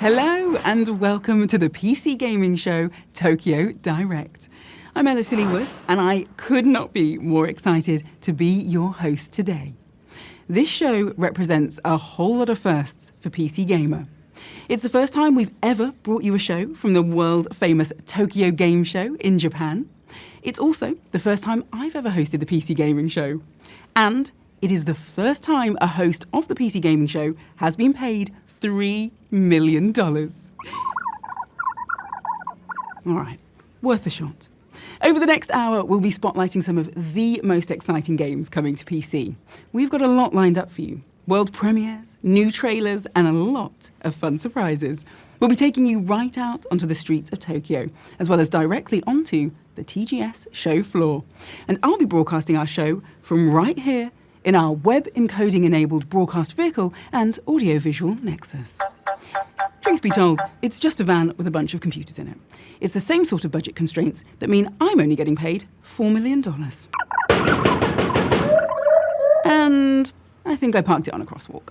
Hello and welcome to the PC gaming show, Tokyo Direct. I'm Ella Sillywood and I could not be more excited to be your host today. This show represents a whole lot of firsts for PC Gamer. It's the first time we've ever brought you a show from the world-famous Tokyo Game Show in Japan. It's also the first time I've ever hosted the PC Gaming Show. And it is the first time a host of the PC Gaming Show has been paid $3 million. All right, worth a shot. Over the next hour, we'll be spotlighting some of the most exciting games coming to PC. We've got a lot lined up for you. World premieres, new trailers, and a lot of fun surprises. We'll be taking you right out onto the streets of Tokyo, as well as directly onto the TGS show floor. And I'll be broadcasting our show from right here in our web encoding-enabled broadcast vehicle and audiovisual nexus. Truth be told, it's just a van with a bunch of computers in it. It's the same sort of budget constraints that mean I'm only getting paid $4 million. And I think I parked it on a crosswalk.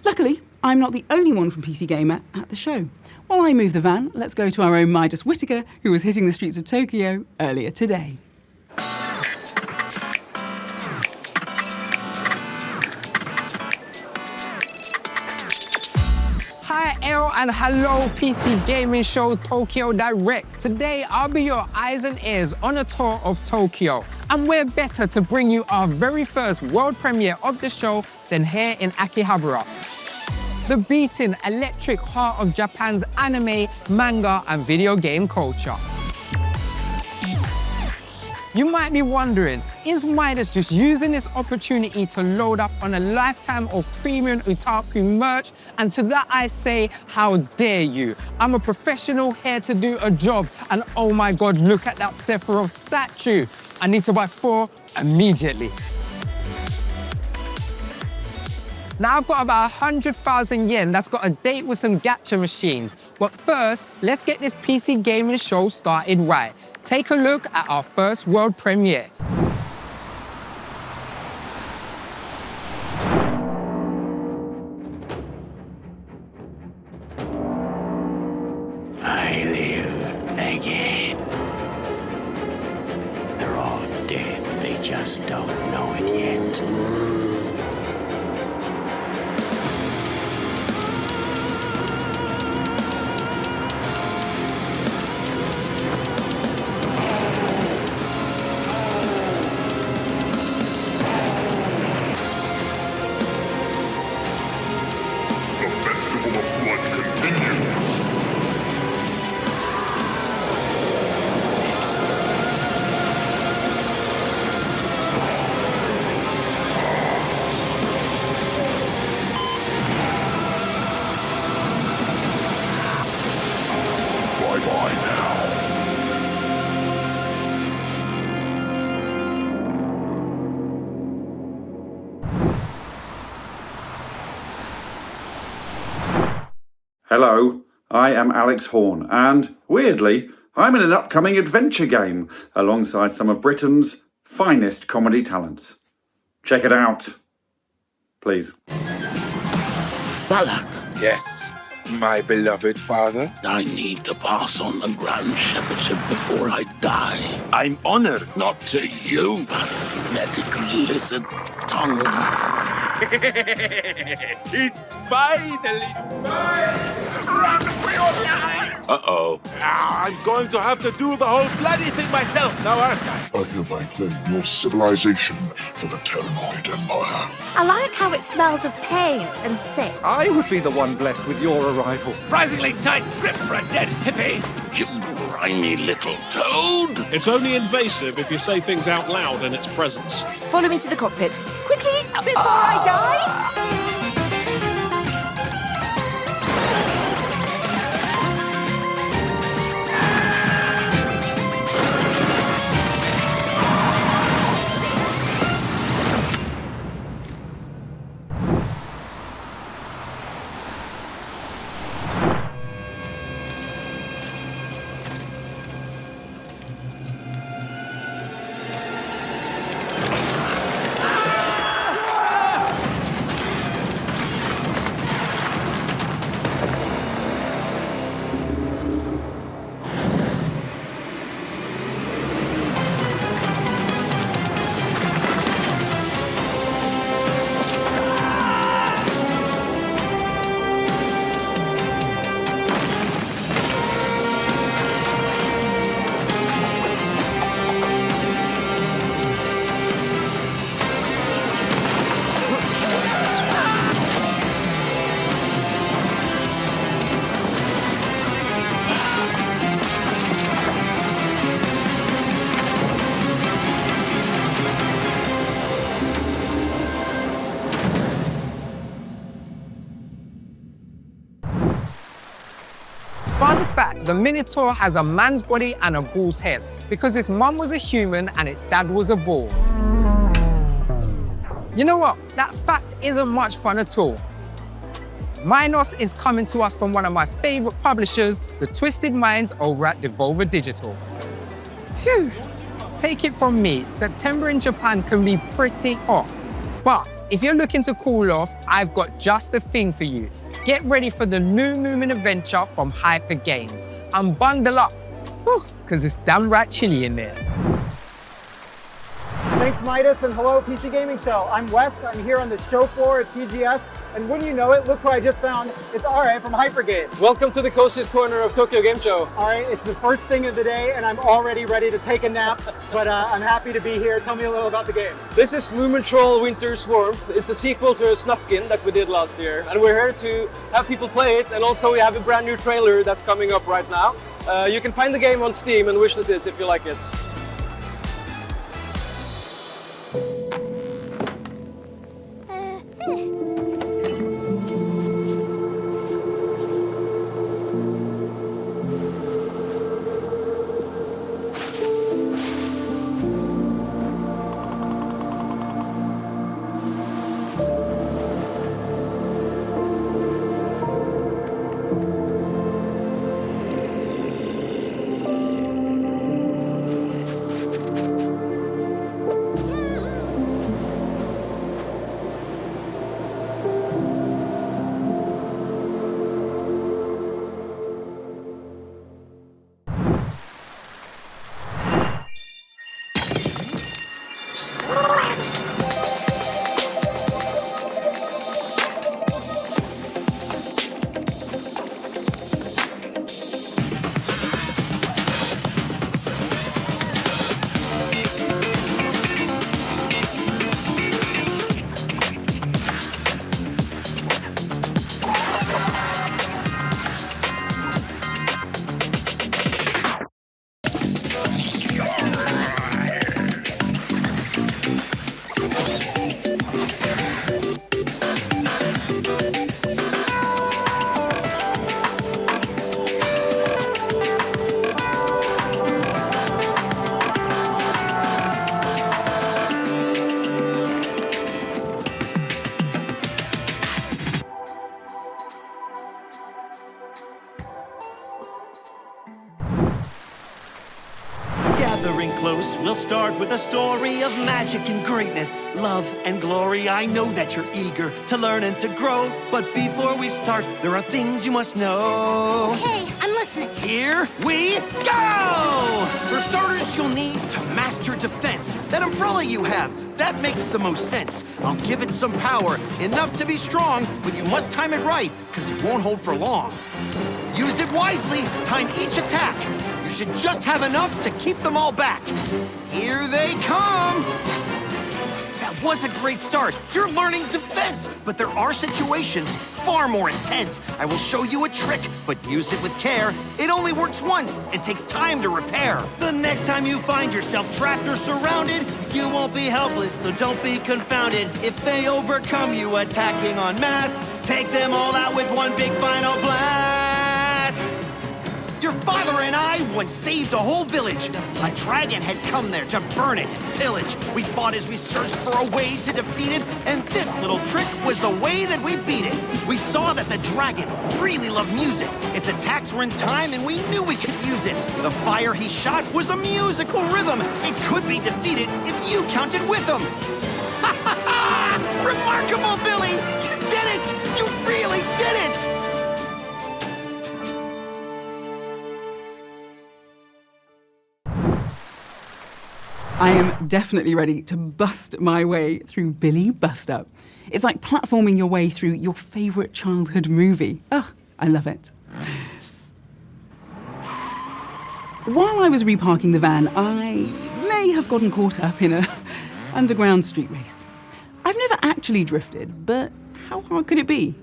Luckily, I'm not the only one from PC Gamer at the show. While I move the van, let's go to our own Midas Whittaker, who was hitting the streets of Tokyo earlier today. Hi, and hello, PC Gaming Show Tokyo Direct. Today, I'll be your eyes and ears on a tour of Tokyo. And where better to bring you our very first world premiere of the show than here in Akihabara, the beating electric heart of Japan's anime, manga, and video game culture. You might be wondering, is Midas just using this opportunity to load up on a lifetime of premium otaku merch? And to that I say, how dare you? I'm a professional here to do a job, and oh my God, look at that Sephiroth statue. I need to buy 4 immediately. Now I've got about 100,000 yen that's got a date with some gacha machines. But first, let's get this PC gaming show started right. Take a look at our first world premiere. I live again. They're all dead, they just don't know it yet. Hello, I am Alex Horn, and weirdly, I'm in an upcoming adventure game alongside some of Britain's finest comedy talents. Check it out, please. Balak, Yes, my beloved father. I need to pass on the Grand Shepherdship before I die. I'm honored. Not to you, pathetic lizard tongue. It's finally mine! Run for your life! Uh-oh. I'm going to have to do the whole bloody thing myself now, aren't I? I hereby claim your civilization for the Terranoid Empire. I like how it smells of paint and sick. I would be the one blessed with your arrival. Surprisingly tight grip for a dead hippie. You grimy little toad! It's only invasive if you say things out loud in its presence. Follow me to the cockpit. Quickly, before I die! fact, the Minotaur has a man's body and a bull's head because its mum was a human and its dad was a bull. You know what? That fact isn't much fun at all. Minos is coming to us from one of my favorite publishers, the Twisted Minds over at Devolver Digital. Phew. Take it from me, September in Japan can be pretty hot. But if you're looking to cool off, I've got just the thing for you. Get ready for the new Moomin adventure from Hyper Games and bundle up, because it's damn right chilly in there. Thanks, Midas, and hello, PC Gaming Show. I'm Wes. I'm here on the show floor at TGS, and wouldn't you know it, look who I just found. It's RA from Hyper Games. Welcome to the coziest corner of Tokyo Game Show. All right, it's the first thing of the day, and I'm already ready to take a nap, but I'm happy to be here. Tell me a little about the games. This is Moomin Troll Winter's Warmth. It's a sequel to a Snufkin that we did last year, and we're here to have people play it, and also we have a brand new trailer that's coming up right now. You can find the game on Steam and wishlist it if you like it. Gathering close, we'll start with a story of magic and greatness, love and glory. I know that you're eager to learn and to grow, but before we start, there are things you must know. Okay, I'm listening. Here we go! For starters, you'll need to master defense. That umbrella you have, that makes the most sense. I'll give it some power, enough to be strong, but you must time it right, because it won't hold for long. Use it wisely, time each attack. You should just have enough to keep them all back. Here they come! That was a great start. You're learning defense, but there are situations far more intense. I will show you a trick, but use it with care. It only works once and takes time to repair. The next time you find yourself trapped or surrounded, you won't be helpless, so don't be confounded. If they overcome you attacking en masse, take them all out with one big final blast. Your father and I once saved a whole village. A dragon had come there to burn it and pillage. We fought as we searched for a way to defeat it, and this little trick was the way that we beat it. We saw that the dragon really loved music. Its attacks were in time, and we knew we could use it. The fire he shot was a musical rhythm. It could be defeated if you counted with him. Ha ha ha! Remarkable, Billy! You did it! You really did it! I am definitely ready to bust my way through Billy Bust Up. It's like platforming your way through your favourite childhood movie. Ugh, I love it. While I was reparking the van, I may have gotten caught up in an underground street race. I've never actually drifted, but how hard could it be?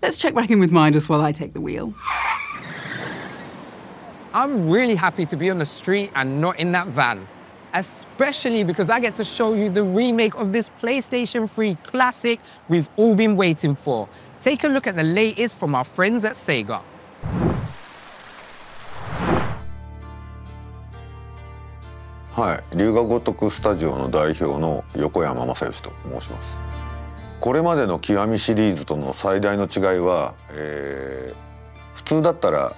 Let's check back in with Midas while I take the wheel. I'm really happy to be on the street and not in that van. Especially because I get to show you the remake of this PlayStation 3 classic we've all been waiting for. Take a look at the latest from our friends at Sega. はい、龍が如くスタジオの代表の横山正義と申します。これまでの極みシリーズとの最大の違いは、普通だったら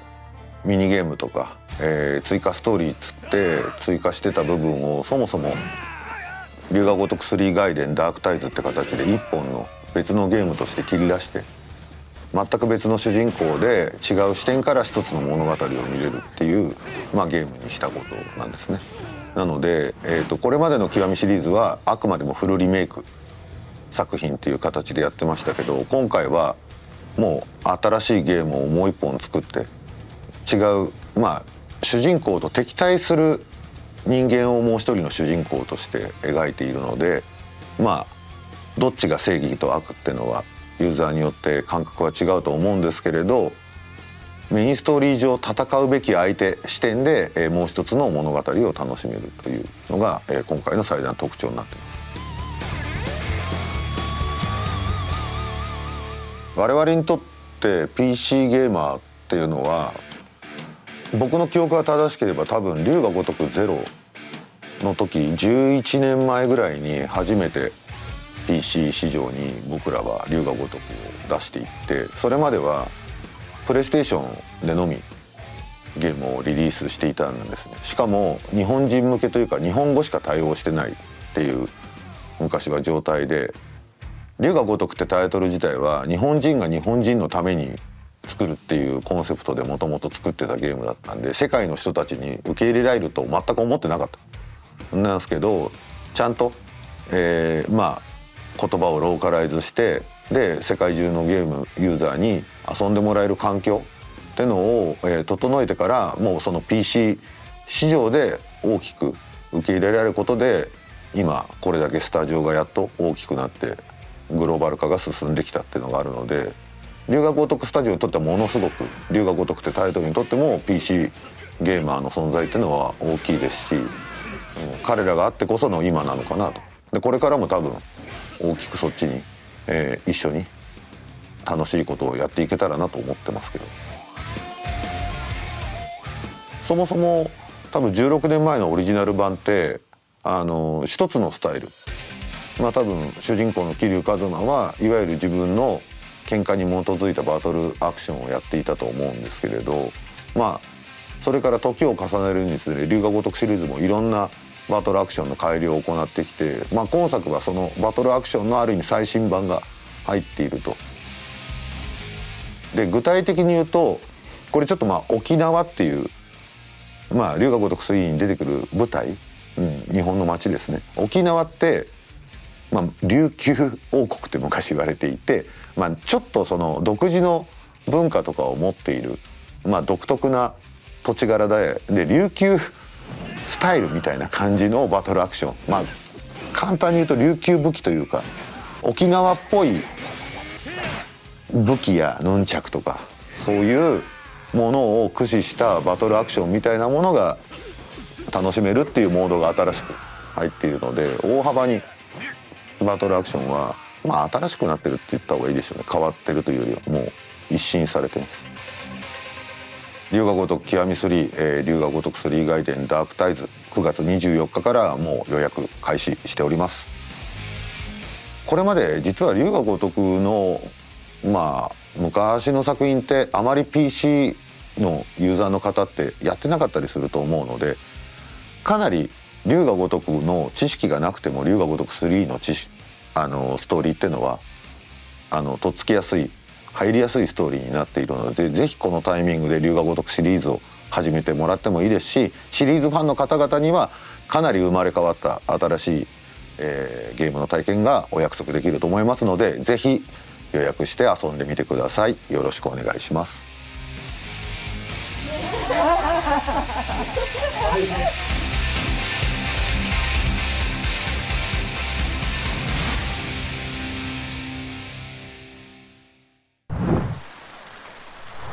ミニゲームとか、追加ストーリーつって追加してた部分をそもそも龍が如く3外伝ダークタイズって形で一本の別のゲームとして切り出して全く別の主人公で違う視点から一つの物語を見れるっていう、ゲームにしたことなんですね。なので、これまでの極みシリーズはあくまでもフルリメイク作品っていう形でやってましたけど、今回はもう新しいゲームをもう一本作って違う、主人公と敵対する人間をもう一人の主人公として描いているので、どっちが正義と悪っていうのはユーザーによって感覚は違うと思うんですけれど、メインストーリー上戦うべき相手視点でもう一つの物語を楽しめるというのが今回の最大の特徴になっています。我々にとって PC ゲーマーっていうのは、僕の記憶が正しければ多分龍が如くゼロの時11年前ぐらいに初めて PC 市場に僕らは龍が如くを出していって、それまではプレイステーションでのみゲームをリリースしていたんですね。しかも日本人向けというか日本語しか対応してないっていう昔は状態で、龍が如くってタイトル自体は日本人が日本人のために作るっていうコンセプトでもともと作ってたゲームだったんで、世界の人たちに受け入れられると全く思ってなかったなんですけど、ちゃんと、言葉をローカライズしてで世界中のゲームユーザーに遊んでもらえる環境ってのを、整えてから、もうその PC 市場で大きく受け入れられることで今これだけスタジオがやっと大きくなってグローバル化が進んできたっていうのがあるので、龍が如くスタジオにとってはものすごく龍が如くってタイトルにとっても PC ゲーマーの存在っていうのは大きいですし、彼らがあってこその今なのかなと。でこれからも多分大きくそっちに、一緒に楽しいことをやっていけたらなと思ってますけど、そもそも多分16年前のオリジナル版って一つのスタイル、多分主人公の桐生一馬はいわゆる自分の喧嘩に基づいたバトルアクションをやっていたと思うんですけれど、それから時を重ねるにつれ龍が如くシリーズもいろんなバトルアクションの改良を行ってきて、今作はそのバトルアクションのある意味最新版が入っていると。で具体的に言うとこれちょっと沖縄っていう龍が如く3に出てくる舞台、日本の街ですね。沖縄って琉球王国って昔言われていて、ちょっとその独自の文化とかを持っている、独特な土地柄で琉球スタイルみたいな感じのバトルアクション、簡単に言うと琉球武器というか沖縄っぽい武器やヌンチャクとかそういうものを駆使したバトルアクションみたいなものが楽しめるっていうモードが新しく入っているので、大幅にバトルアクションは新しくなってるって言った方がいいでしょうね。変わってるというよりはもう一新されてます。龍が如く極み3、龍が如く3外伝ダークタイズ9月24日からもう予約開始しております。これまで実は龍が如くの昔の作品ってあまり PC のユーザーの方ってやってなかったりすると思うので、かなり龍が如くの知識がなくても龍が如く3のストーリーっていうのはとっつきやすい入りやすいストーリーになっているので、ぜひこのタイミングで龍が如くシリーズを始めてもらってもいいですし、シリーズファンの方々にはかなり生まれ変わった新しい、ゲームの体験がお約束できると思いますので、ぜひ予約して遊んでみてください。よろしくお願いします。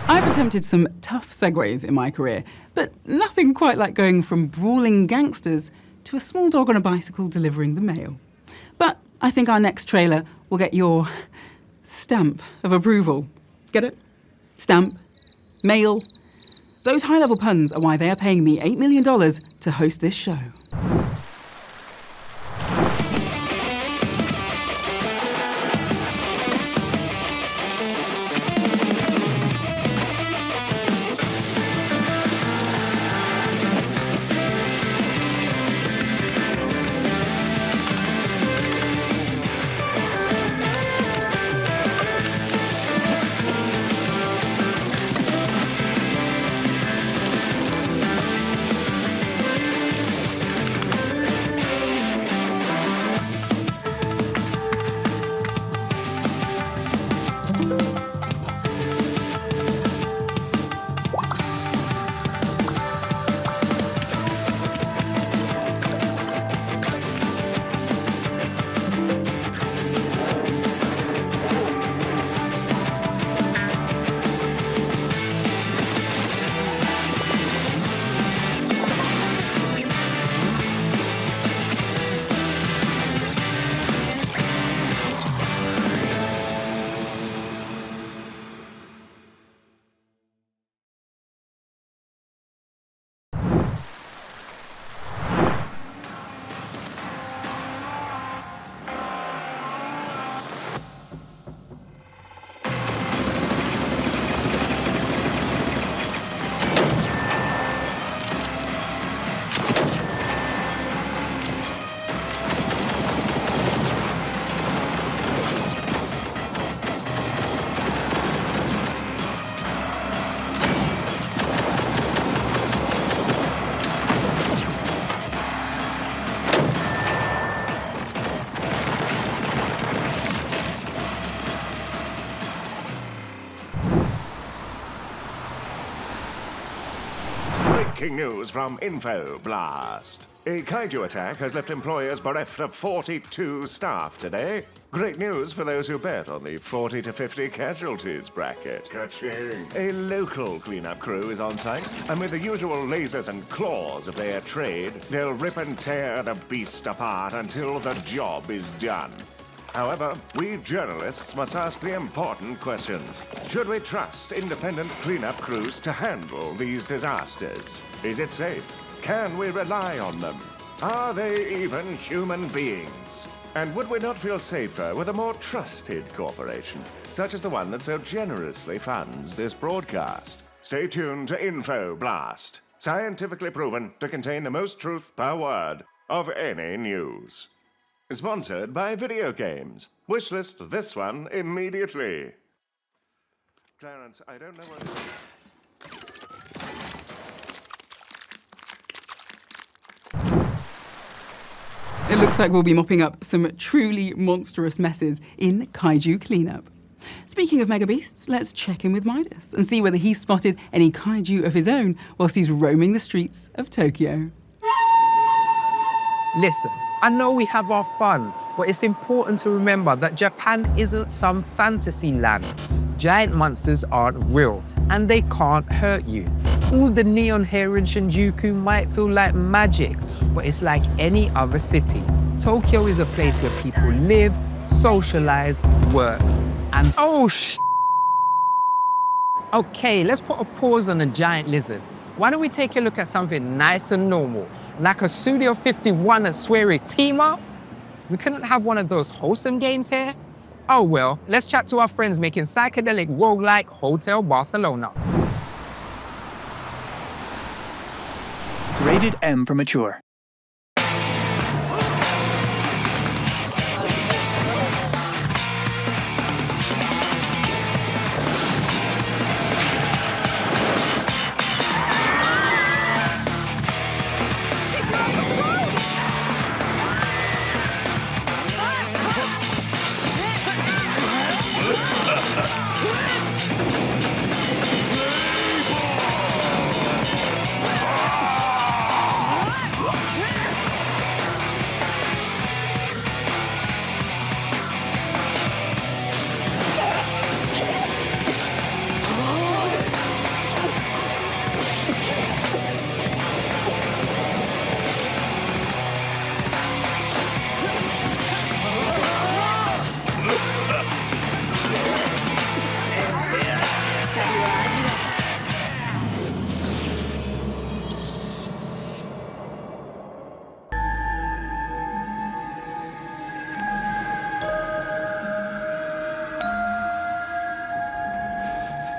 I've attempted some tough segues in my career, but nothing quite like going from brawling gangsters to a small dog on a bicycle delivering the mail. But I think our next trailer will get your stamp of approval. Get it? Stamp, mail, Those high-level puns are why they are paying me $8 million to host this show. Breaking news from Info Blast. A Kaiju attack has left employers bereft of 42 staff today. Great news for those who bet on the 40 to 50 casualties bracket. Ka-ching. A local cleanup crew is on site, and with the usual lasers and claws of their trade, they'll rip and tear the beast apart until the job is done. However, we journalists must ask the important questions. Should we trust independent cleanup crews to handle these disasters? Is it safe? Can we rely on them? Are they even human beings? And would we not feel safer with a more trusted corporation, such as the one that so generously funds this broadcast? Stay tuned to Info Blast, scientifically proven to contain the most truth per word of any news. Sponsored by video games. Wishlist this one immediately. Clarence, I don't know what it is. It looks like we'll be mopping up some truly monstrous messes in Kaiju Cleanup. Speaking of mega beasts, let's check in with Midas and see whether he's spotted any kaiju of his own whilst he's roaming the streets of Tokyo. Listen, I know we have our fun, but it's important to remember that Japan isn't some fantasy land. Giant monsters aren't real, and they can't hurt you. All the neon here in Shinjuku might feel like magic, but it's like any other city. Tokyo is a place where people live, socialize, work, and Okay, let's put a pause on the giant lizard. Why don't we take a look at something nice and normal, like a Studio 51 and Swery team-up? We couldn't have one of those wholesome games here? Oh well, let's chat to our friends making psychedelic roguelike Hotel Barcelona. Rated M for mature.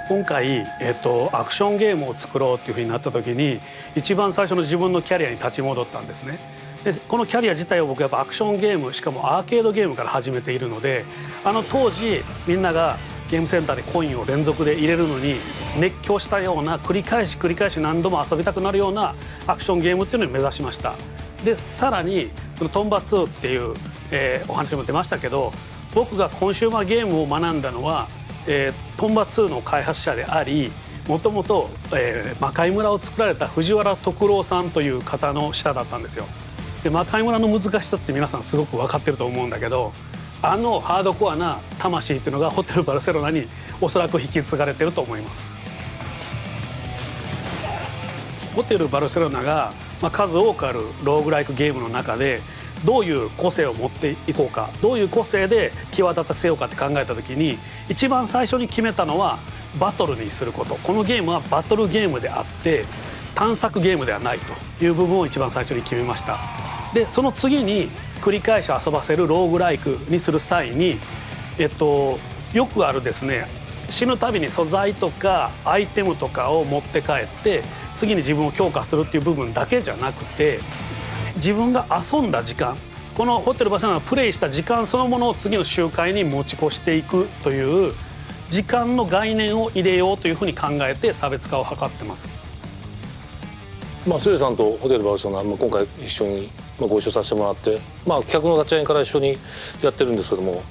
今回、アクションゲームを作ろうっていうふうになった時に一番最初の自分のキャリアに立ち戻ったんですね。でこのキャリア自体を僕やっぱアクションゲームしかもアーケードゲームから始めているので当時みんながゲームセンターでコインを連続で入れるのに熱狂したような繰り返し何度も遊びたくなるようなアクションゲームっていうのを目指しました。でさらにそのトンバ2っていう、お話も出ましたけど僕がコンシューマーゲームを学んだのはトンバ2の開発者でありもともと魔界村を作られた藤原徳郎さんという方の下だったんですよ。で魔界村の難しさって皆さんすごく分かってると思うんだけどハードコアな魂っていうのがホテルバルセロナにおそらく引き継がれてると思います。ホテルバルセロナが、数多くあるローグライクゲームの中でどういう個性を持っていこうかどういう個性で際立たせようかって考えた時に一番最初に決めたのはバトルにすること。このゲームはバトルゲームであって探索ゲームではないという部分を一番最初に決めました。でその次に繰り返し遊ばせるローグライクにする際に、よくあるですね死ぬたびに素材とかアイテムとかを持って帰って次に自分を強化するっていう部分だけじゃなくて自分が遊んだ時間このホテルバルセロナがプレイした時間そのものを次の周回に持ち越していくという時間の概念を入れようというふうに考えて差別化を図ってます。スレさんとホテルバルセロナ、今回一緒にご一緒させてもらって、企画の立ち上げから一緒にやってるんですけども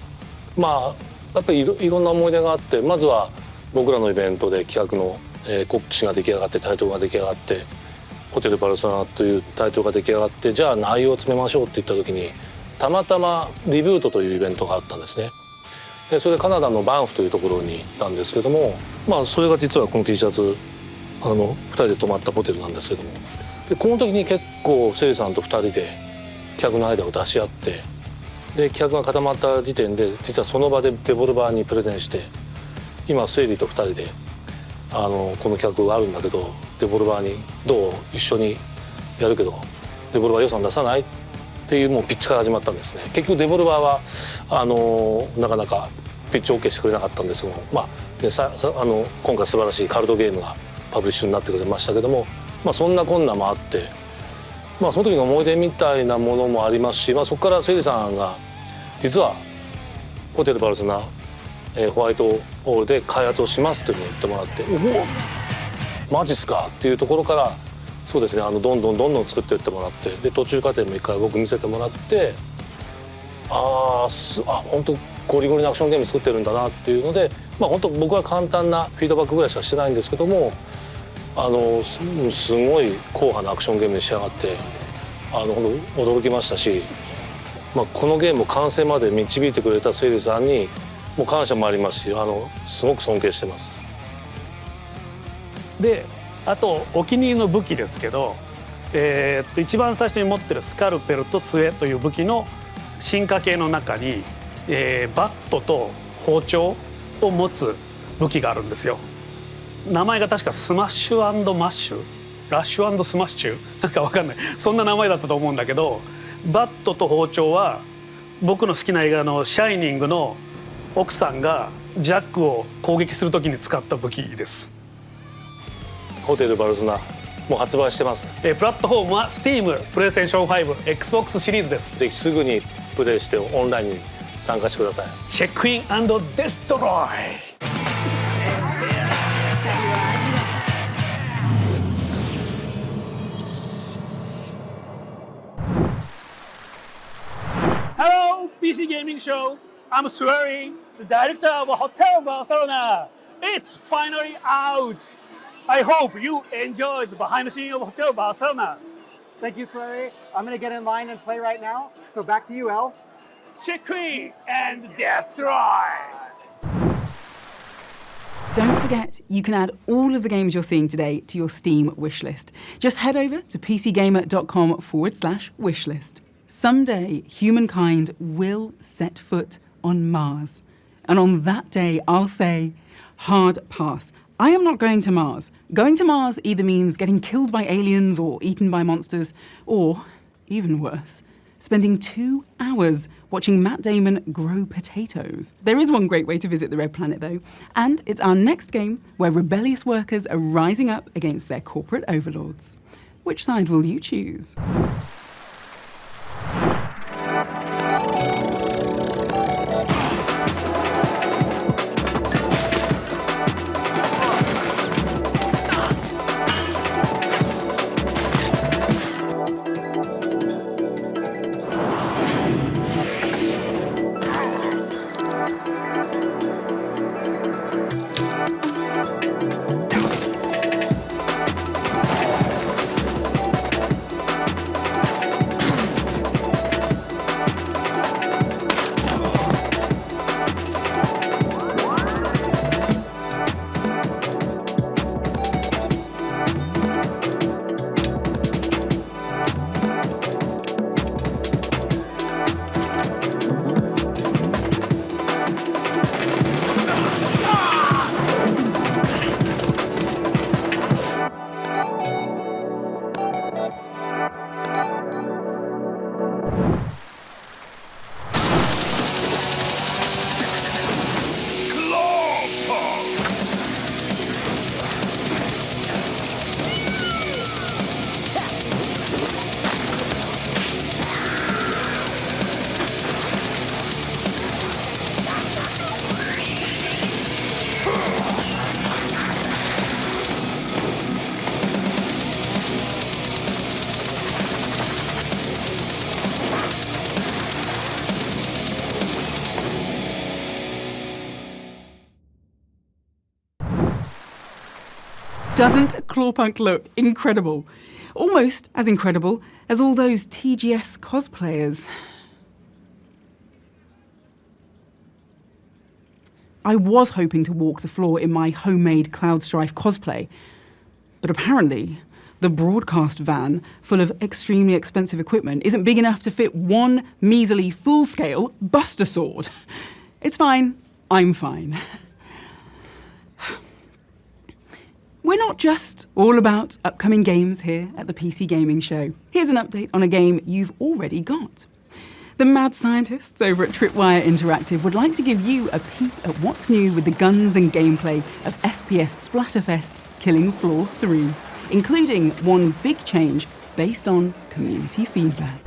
やっぱりいろんな思い出があってまずは僕らのイベントで企画の告知が出来上がってタイトルが出来上がってホテルバルセロナというタイトルが出来上がってじゃあ内容を詰めましょうって言った時にたまたまリブートというイベントがあったんですね。でそれでカナダのバンフというところに行ったんですけどもそれが実はこの T シャツ2人で泊まったホテルなんですけどもでこの時に結構セリさんと2人で企画のアイデアを出し合ってで企画が固まった時点で実はその場でデボルバーにプレゼンして今セリと2人でこの企画があるんだけどデボルバーにどう一緒にやるけどデボルバー予算出さないっていうもうピッチから始まったんですね。結局デボルバーはなかなかピッチ OK してくれなかったんですけども、今回素晴らしいカルトゲームがパブリッシュになってくれましたけども、そんなこんなもあって、その時の思い出みたいなものもありますし、そこからセリさんが実はホテルバルセロナホワイトホールで開発をしますというふうに言ってもらって「おおマジっすか」っていうところからそうですねどんどん作っていってもらってで途中過程も一回僕見せてもらって本当ゴリゴリのアクションゲーム作ってるんだなっていうので本当僕は簡単なフィードバックぐらいしかしてないんですけどもすごい硬派なアクションゲームに仕上がって驚きましたし、このゲームを完成まで導いてくれたセイリさんにもう感謝もありますしすごく尊敬してます。であとお気に入りの武器ですけど、一番最初に持ってるスカルペルと杖という武器の進化系の中に、バットと包丁を持つ武器があるんですよ。名前が確かスマッシュ&マッシュラッシュ&スマッシュなんか分かんないそんな名前だったと思うんだけどバットと包丁は僕の好きな映画の「シャイニング」の奥さんがジャックを攻撃するときに使った武器です。ホテルバルセロナもう発売してます。プラットフォームは Steam、プレイステーション5、Xbox シリーズです。ぜひすぐにプレイしてオンラインに参加してください。チェックイン&デストロイ。Hello, PC Gaming Show. I'm Sueri, the director of Hotel Barcelona. It's finally out. I hope you enjoyed the behind the scenes of Hotel Barcelona. Thank you, Sueri. I'm going to get in line and play right now. So back to you, El. Check in and destroy. Don't forget, you can add all of the games you're seeing today to your Steam wishlist. Just head over to pcgamer.com/wishlist. Someday, humankind will set foot on Mars. And on that day, I'll say, hard pass. I am not going to Mars. Going to Mars either means getting killed by aliens or eaten by monsters, or, even worse, spending 2 hours watching Matt Damon grow potatoes. There is one great way to visit the Red Planet, though, and it's our next game where rebellious workers are rising up against their corporate overlords. Which side will you choose? Doesn't Clawpunk look incredible? Almost as incredible as all those TGS cosplayers. I was hoping to walk the floor in my homemade Cloud Strife cosplay, but apparently the broadcast van full of extremely expensive equipment isn't big enough to fit one measly full-scale Buster Sword. It's fine. I'm fine. We're not just all about upcoming games here at the PC Gaming Show. Here's an update on a game you've already got. The mad scientists over at Tripwire Interactive would like to give you a peek at what's new with the guns and gameplay of FPS Splatterfest Killing Floor 3, including one big change based on community feedback.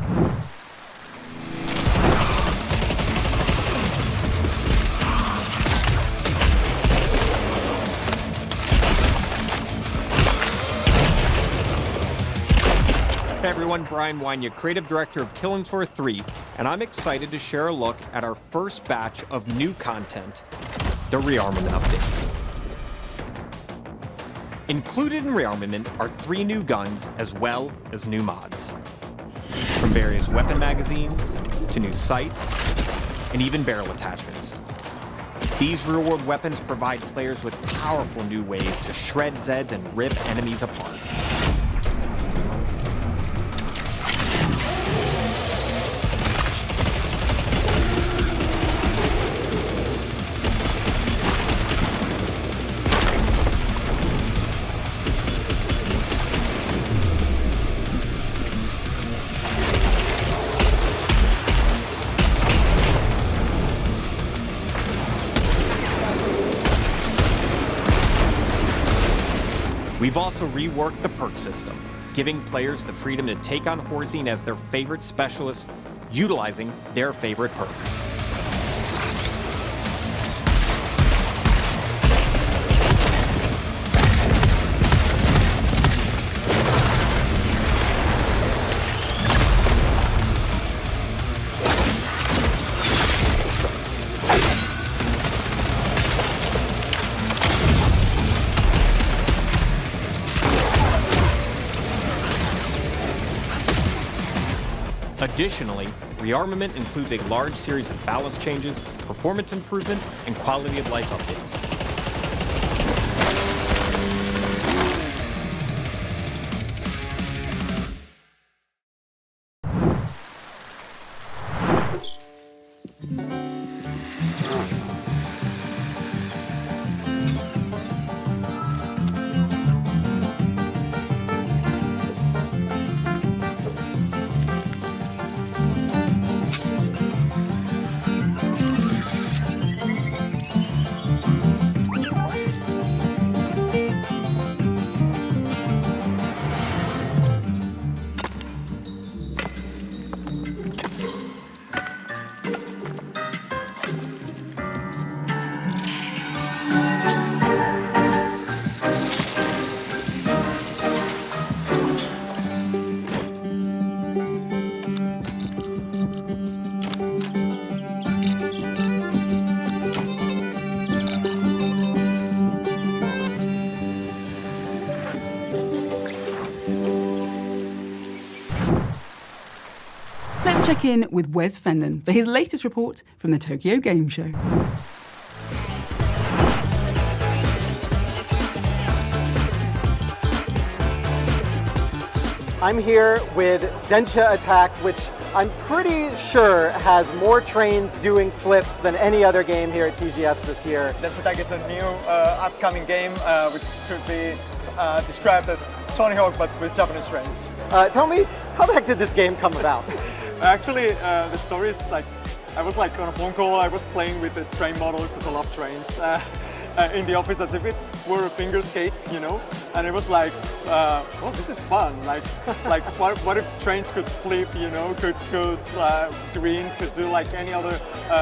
Hey everyone, Brian Wynia, Creative Director of Killing Floor 3, and I'm excited to share a look at our first batch of new content, the Rearmament Update. Included in Rearmament are 3 new guns as well as new mods. From various weapon magazines, to new sights, and even barrel attachments. These real-world weapons provide players with powerful new ways to shred Zeds and rip enemies apart. We've also reworked the perk system, giving players the freedom to take on Horzine as their favorite specialist, utilizing their favorite perk. Additionally, Rearmament includes a large series of balance changes, performance improvements, and quality of life updates. check in with Wes Fenton for his latest report from the Tokyo Game Show. I'm here with Densha Attack, which I'm pretty sure has more trains doing flips than any other game here at TGS this year. Densha Attack is a new upcoming game which could be described as Tony Hawk but with Japanese trains. Tell me, how the heck did this game come about? Actually, the story is like, I was like on a phone call, I was playing with the train model because I love trains. In the office as if it were a finger skate, you know, and it was like, oh, this is fun. Like what if trains could flip, you know, could green, could do like any other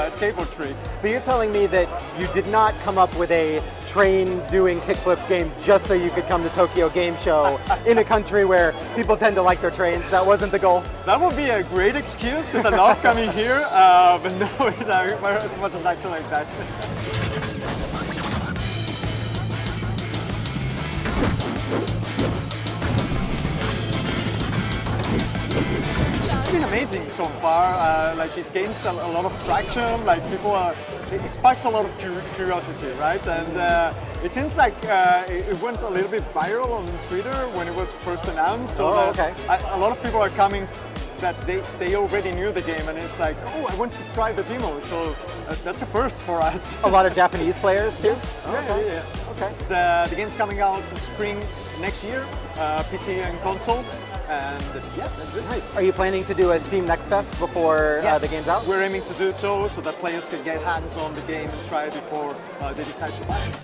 skateboard trick. So you're telling me that you did not come up with a train doing kickflips game just so you could come to Tokyo Game Show in a country where people tend to like their trains? That wasn't the goal? That would be a great excuse because I love coming here, but no, it wasn't actually like that. It's been amazing so far. Like it gains a lot of traction. Like it sparks a lot of curiosity, right? And it seems like it went a little bit viral on Twitter when it was first announced. So okay. A lot of people are coming that they already knew the game, and it's like, oh, I want to try the demo. So that's a first for us. A lot of Japanese players too? Yes. Yeah. Okay. The game's coming out in spring next year, PC and consoles. And yeah, that's it. Nice. Are you planning to do a Steam Next Fest before the game's out? We're aiming to do so that players can get hands on the game and try it before they decide to buy it.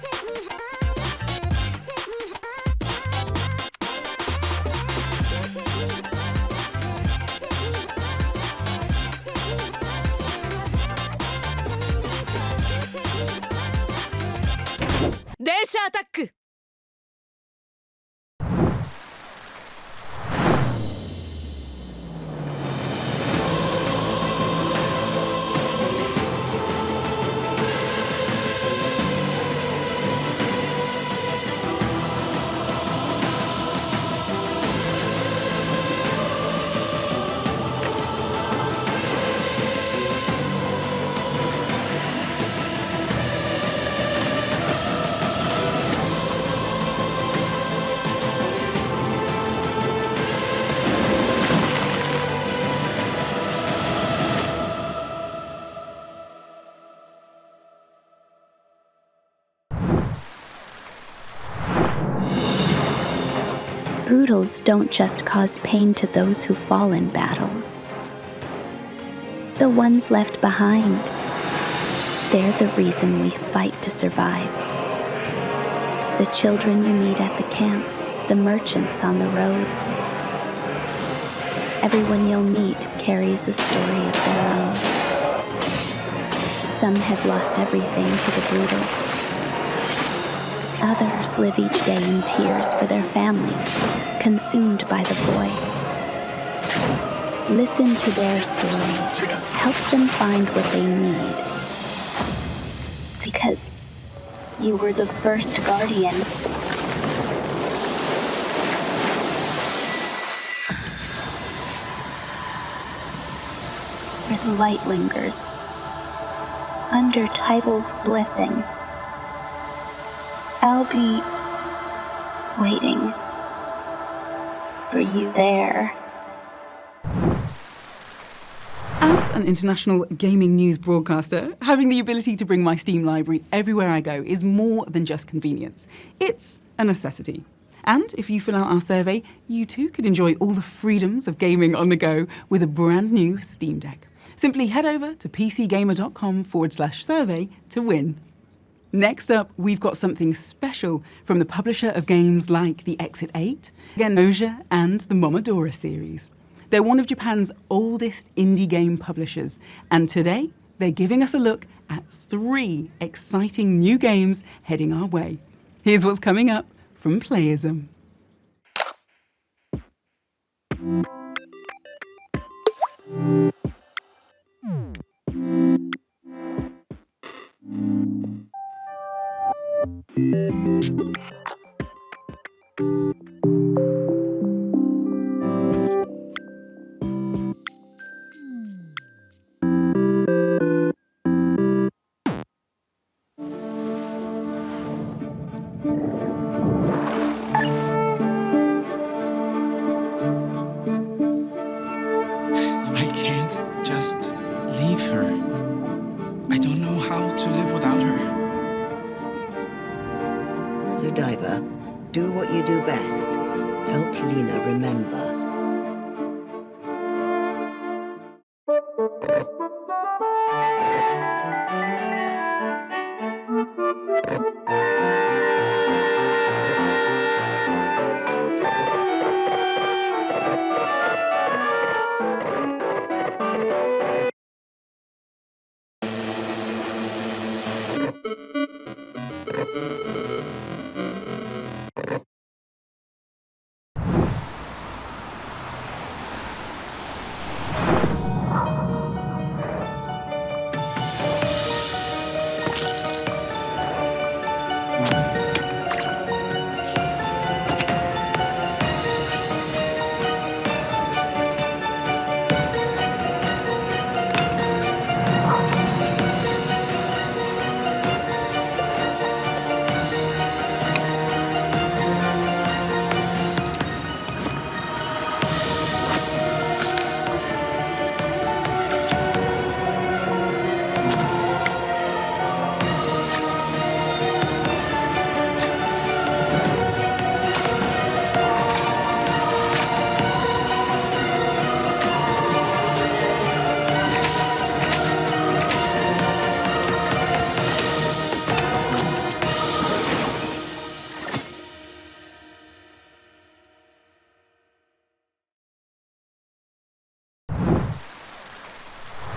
Densha Attack! Brutals don't just cause pain to those who fall in battle. The ones left behind, they're the reason we fight to survive. The children you meet at the camp, the merchants on the road. Everyone you'll meet carries a story of their own. Some have lost everything to the Brutals. Others live each day in tears for their families, consumed by the void. Listen to their stories. Help them find what they need. Because you were the first guardian. Where the light lingers. Under Title's blessing. I'll be waiting for you there. As an international gaming news broadcaster, having the ability to bring my Steam library everywhere I go is more than just convenience. It's a necessity. And if you fill out our survey, you too could enjoy all the freedoms of gaming on the go with a brand new Steam Deck. Simply head over to pcgamer.com/survey to win. Next up, we've got something special from the publisher of games like the Exit 8, Genosha, and the Momodora series. They're one of Japan's oldest indie game publishers, and today they're giving us a look at 3 exciting new games heading our way. Here's what's coming up from Playism. just leave her. I don't know how to live without her. So, Diver, do what you do best. Help Lena remember.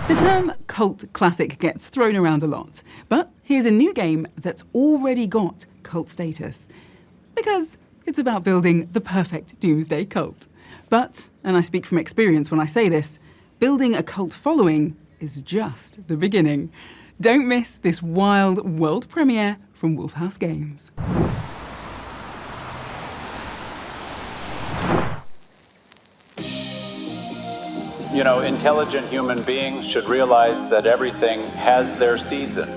The term cult classic gets thrown around a lot, but here's a new game that's already got cult status. Because it's about building the perfect doomsday cult. But, and I speak from experience when I say this, building a cult following is just the beginning. Don't miss this wild world premiere from Wolfhouse Games. You know, intelligent human beings should realize that everything has their season.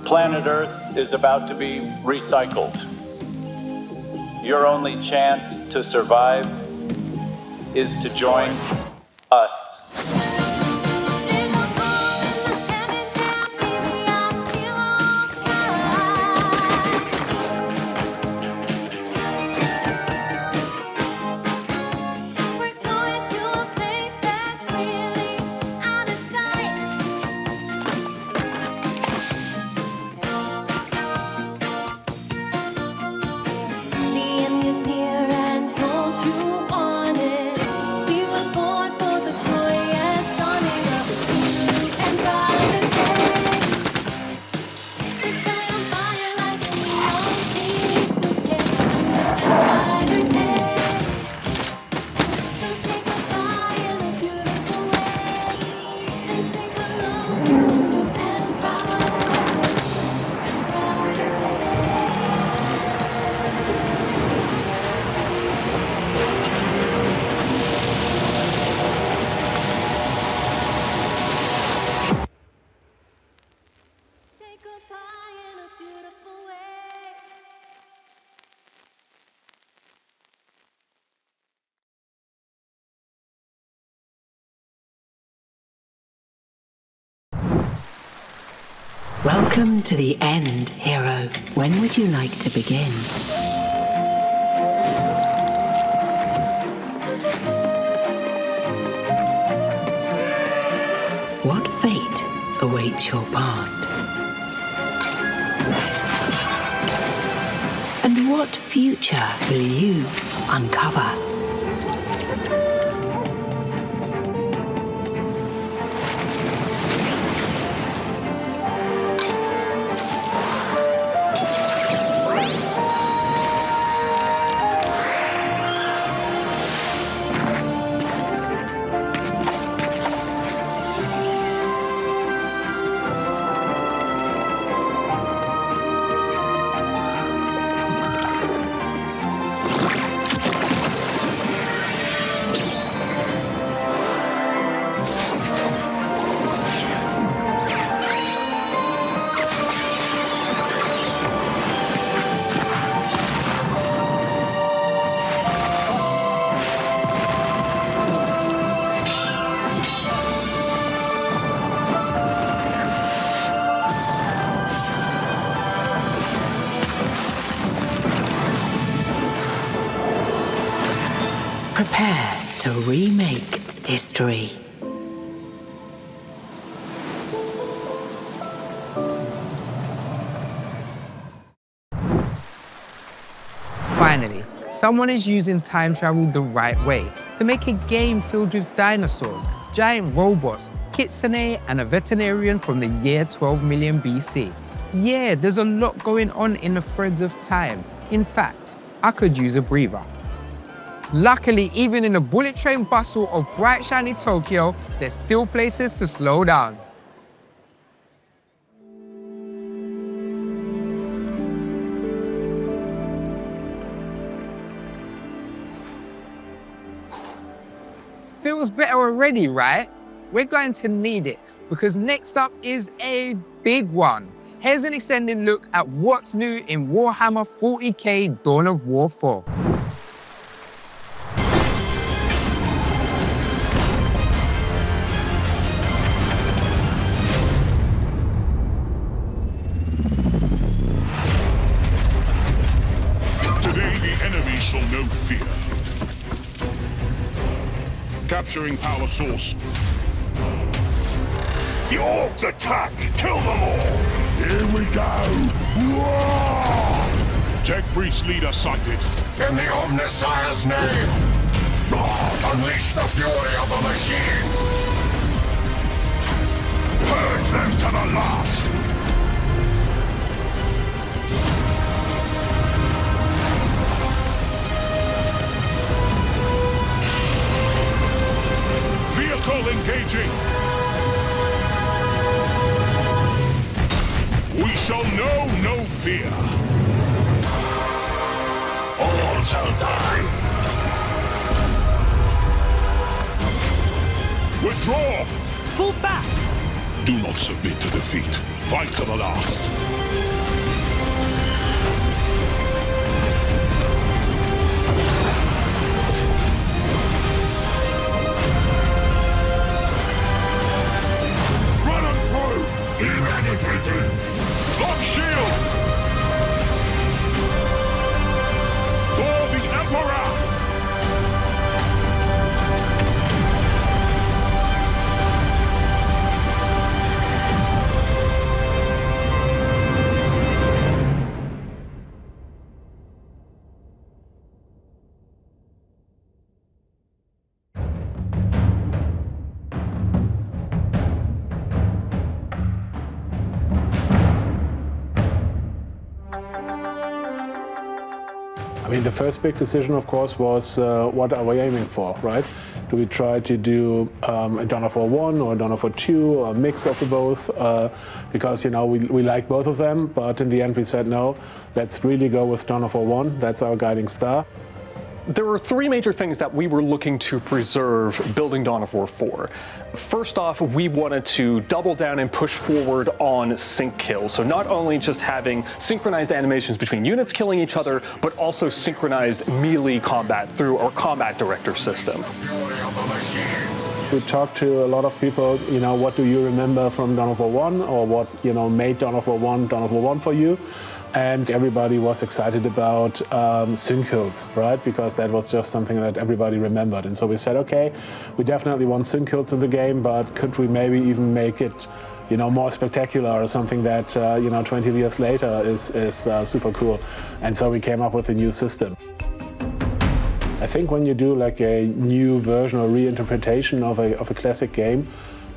Planet Earth is about to be recycled. Your only chance to survive is to join us. Welcome to the end, hero. When would you like to begin? What fate awaits your past? And what future will you uncover? remake history. Finally, someone is using time travel the right way to make a game filled with dinosaurs, giant robots, kitsune, and a veterinarian from the year 12 million BC. Yeah, there's a lot going on in the threads of time. In fact, I could use a breather. Luckily, even in the bullet train bustle of bright, shiny Tokyo, there's still places to slow down. Feels better already, right? We're going to need it, because next up is a big one. Here's an extended look at what's new in Warhammer 40k Dawn of War 4. Today the enemy shall know fear. Capturing power source. The orcs attack! Kill them all! Here we go! Whoa! Tech priest leader sighted. In the Omnissiah's name! Unleash the fury of the machines! Purge them to the last! Vehicle engaging! We shall know no fear! All shall die! Withdraw! Fall back! Do not submit to defeat. Fight to the last. Eradicated! Lock shields! For the Emperor! I mean, the first big decision, of course, was what are we aiming for, right? Do we try to do a Dawn of War 1 or a Dawn of War 2, or a mix of the both? Because, you know, we like both of them, but in the end we said, no, let's really go with Dawn of War 1. That's our guiding star. There were three major things that we were looking to preserve building Dawn of War 4. First off, we wanted to double down and push forward on sync kills. So not only just having synchronized animations between units killing each other, but also synchronized melee combat through our combat director system. We talked to a lot of people, you know, what do you remember from Dawn of War 1, or what, you know, made Dawn of War 1 for you? And everybody was excited about sync kills, right? Because that was just something that everybody remembered. And so we said, okay, we definitely want sync kills in the game, but could we maybe even make it, you know, more spectacular, or something that, you know, 20 years later is super cool. And so we came up with a new system. I think when you do like a new version or reinterpretation of a classic game,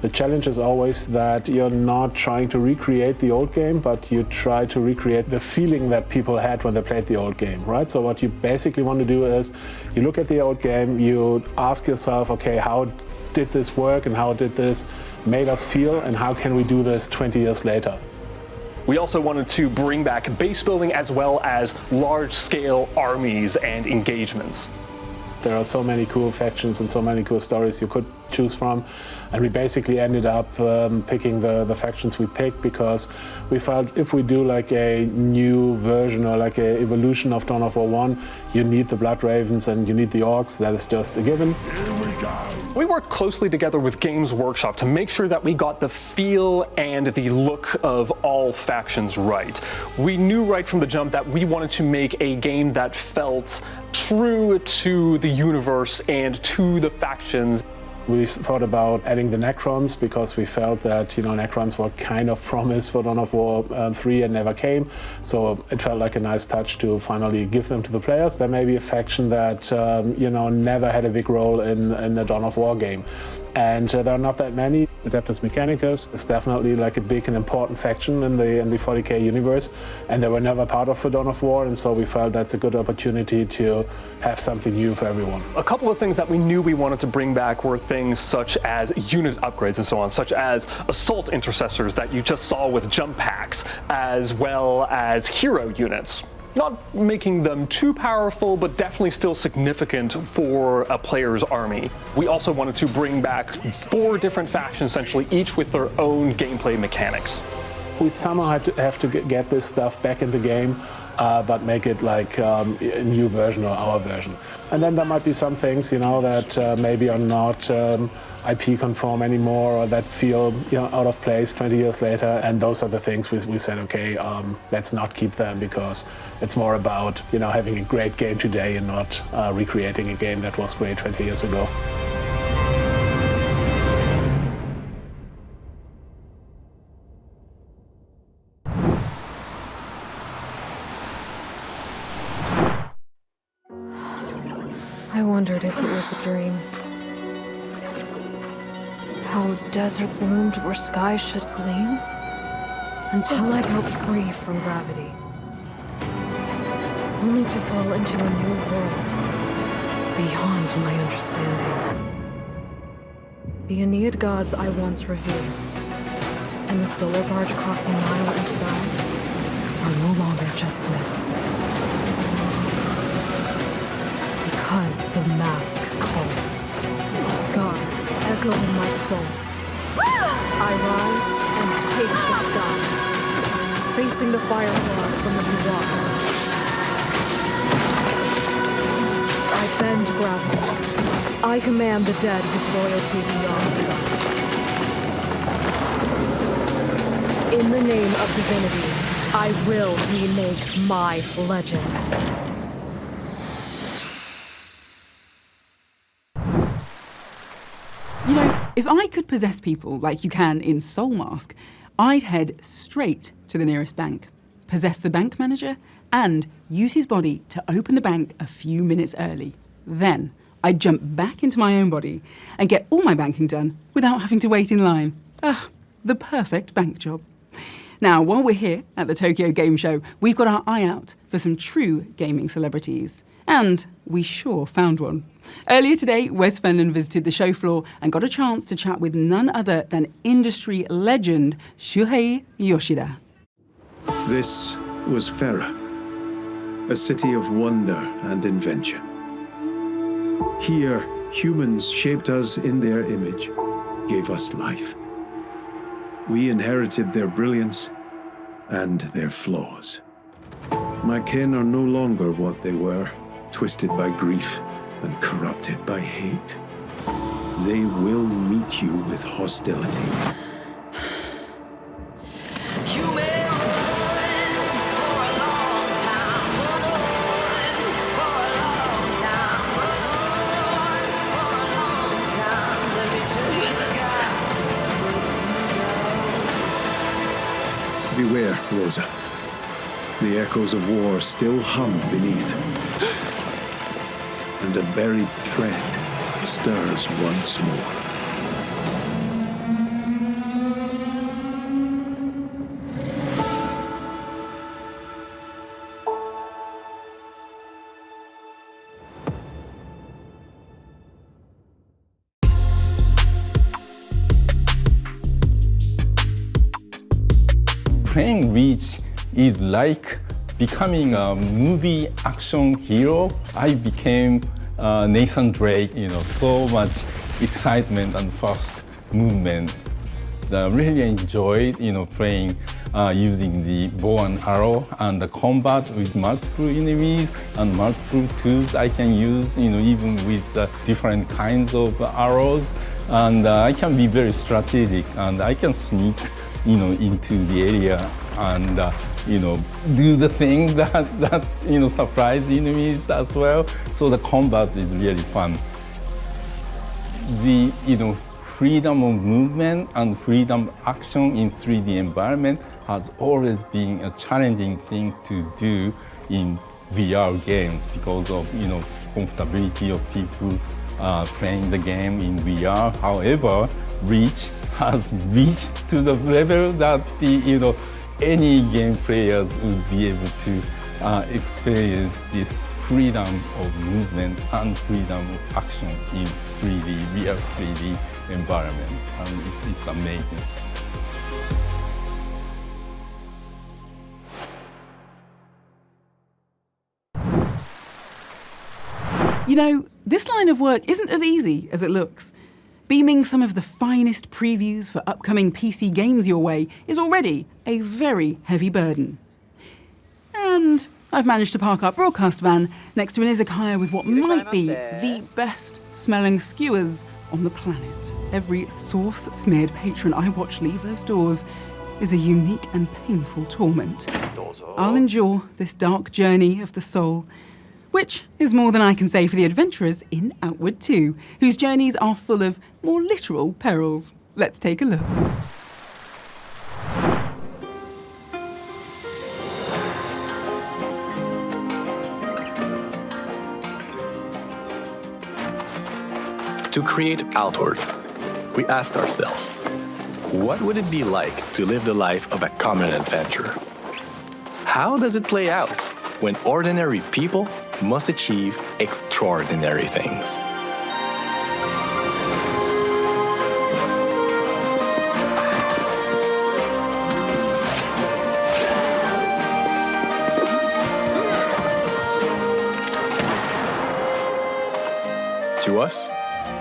the challenge is always that you're not trying to recreate the old game, but you try to recreate the feeling that people had when they played the old game, right? So what you basically want to do is you look at the old game, you ask yourself, okay, how did this work and how did this make us feel, and how can we do this 20 years later? We also wanted to bring back base building as well as large-scale armies and engagements. There are so many cool factions and so many cool stories you could choose from, and we basically ended up picking the factions we picked because we felt if we do like a new version or like a evolution of Dawn of War 1, you need the Blood Ravens and you need the Orcs. That is just a given. We worked closely together with Games Workshop to make sure that we got the feel and the look of all factions right. We knew right from the jump that we wanted to make a game that felt true to the universe and to the factions. We thought about adding the Necrons because we felt that, Necrons were kind of promised for Dawn of War 3 and never came. So it felt like a nice touch to finally give them to the players. There may be a faction that, never had a big role in a Dawn of War game. And there are not that many. Adeptus Mechanicus is definitely like a big and important faction in the 40k universe, and they were never part of the Dawn of War, and so we felt that's a good opportunity to have something new for everyone. A couple of things that we knew we wanted to bring back were things such as unit upgrades and so on, such as assault intercessors that you just saw with jump packs, as well as hero units. Not making them too powerful, but definitely still significant for a player's army. We also wanted to bring back 4 different factions, essentially, each with their own gameplay mechanics. We somehow have to get this stuff back in the game, but make it like a new version or our version. And then there might be some things, that maybe are not IP conform anymore, or that feel, out of place 20 years later. And those are the things we said, okay, let's not keep them, because it's more about, having a great game today and not recreating a game that was great 20 years ago. I wondered if it was a dream. How deserts loomed where skies should gleam, until I broke free from gravity, only to fall into a new world beyond my understanding. The Aeneid gods I once revered, and the solar barge crossing Nile and sky, are no longer just myths. Because the mask calls. Gods echo in my soul. I rise and take the sky, facing the fireflies from the walked. I bend gravity. I command the dead with loyalty beyond. In the name of divinity, I will remake my legend. If I could possess people like you can in Soul Mask, I'd head straight to the nearest bank, possess the bank manager, and use his body to open the bank a few minutes early. Then I'd jump back into my own body and get all my banking done without having to wait in line. The perfect bank job. Now, while we're here at the Tokyo Game Show, we've got our eye out for some true gaming celebrities. And we sure found one. Earlier today, Wes Fenlon visited the show floor and got a chance to chat with none other than industry legend Shuhei Yoshida. This was Fera, a city of wonder and invention. Here, humans shaped us in their image, gave us life. We inherited their brilliance and their flaws. My kin are no longer what they were, twisted by grief and corrupted by hate. They will meet you with hostility. Beware, Rosa. The echoes of war still hum beneath. And a buried thread stirs once more. Playing Reach is like becoming a movie action hero. I became Nathan Drake, so much excitement and fast movement. I really enjoyed, playing using the bow and arrow and the combat with multiple enemies and multiple tools I can use, even with different kinds of arrows. And I can be very strategic, and I can sneak, into the area and, do the thing that surprise enemies as well. So the combat is really fun. The, freedom of movement and freedom of action in 3D environment has always been a challenging thing to do in VR games because of, comfortability of people playing the game in VR. However, Reach has reached to the level that any game players would be able to experience this freedom of movement and freedom of action in 3D, real 3D environment, and it's amazing. This line of work isn't as easy as it looks. Beaming some of the finest previews for upcoming PC games your way is already a very heavy burden. And I've managed to park our broadcast van next to an izakaya with what might be the best smelling skewers on the planet. Every sauce-smeared patron I watch leave those doors is a unique and painful torment. I'll endure this dark journey of the soul, which is more than I can say for the adventurers in Outward 2, whose journeys are full of more literal perils. Let's take a look. To create Outward, we asked ourselves, what would it be like to live the life of a common adventurer? How does it play out when ordinary people must achieve extraordinary things? To us,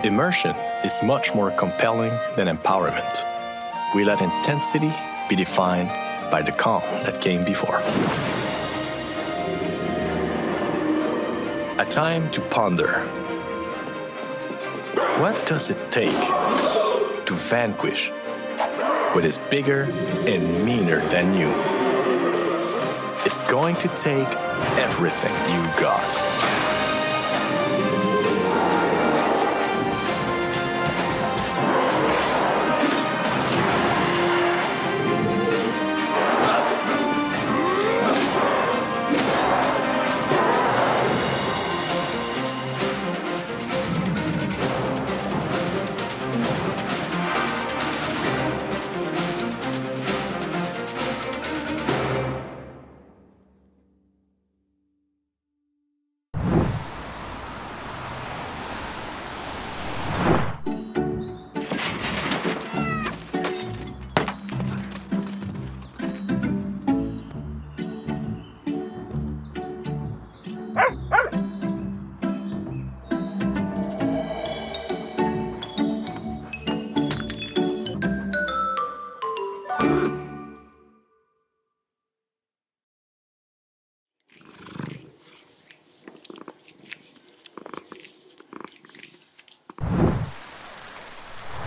immersion is much more compelling than empowerment. We let intensity be defined by the calm that came before. A time to ponder. What does it take to vanquish what is bigger and meaner than you? It's going to take everything you got.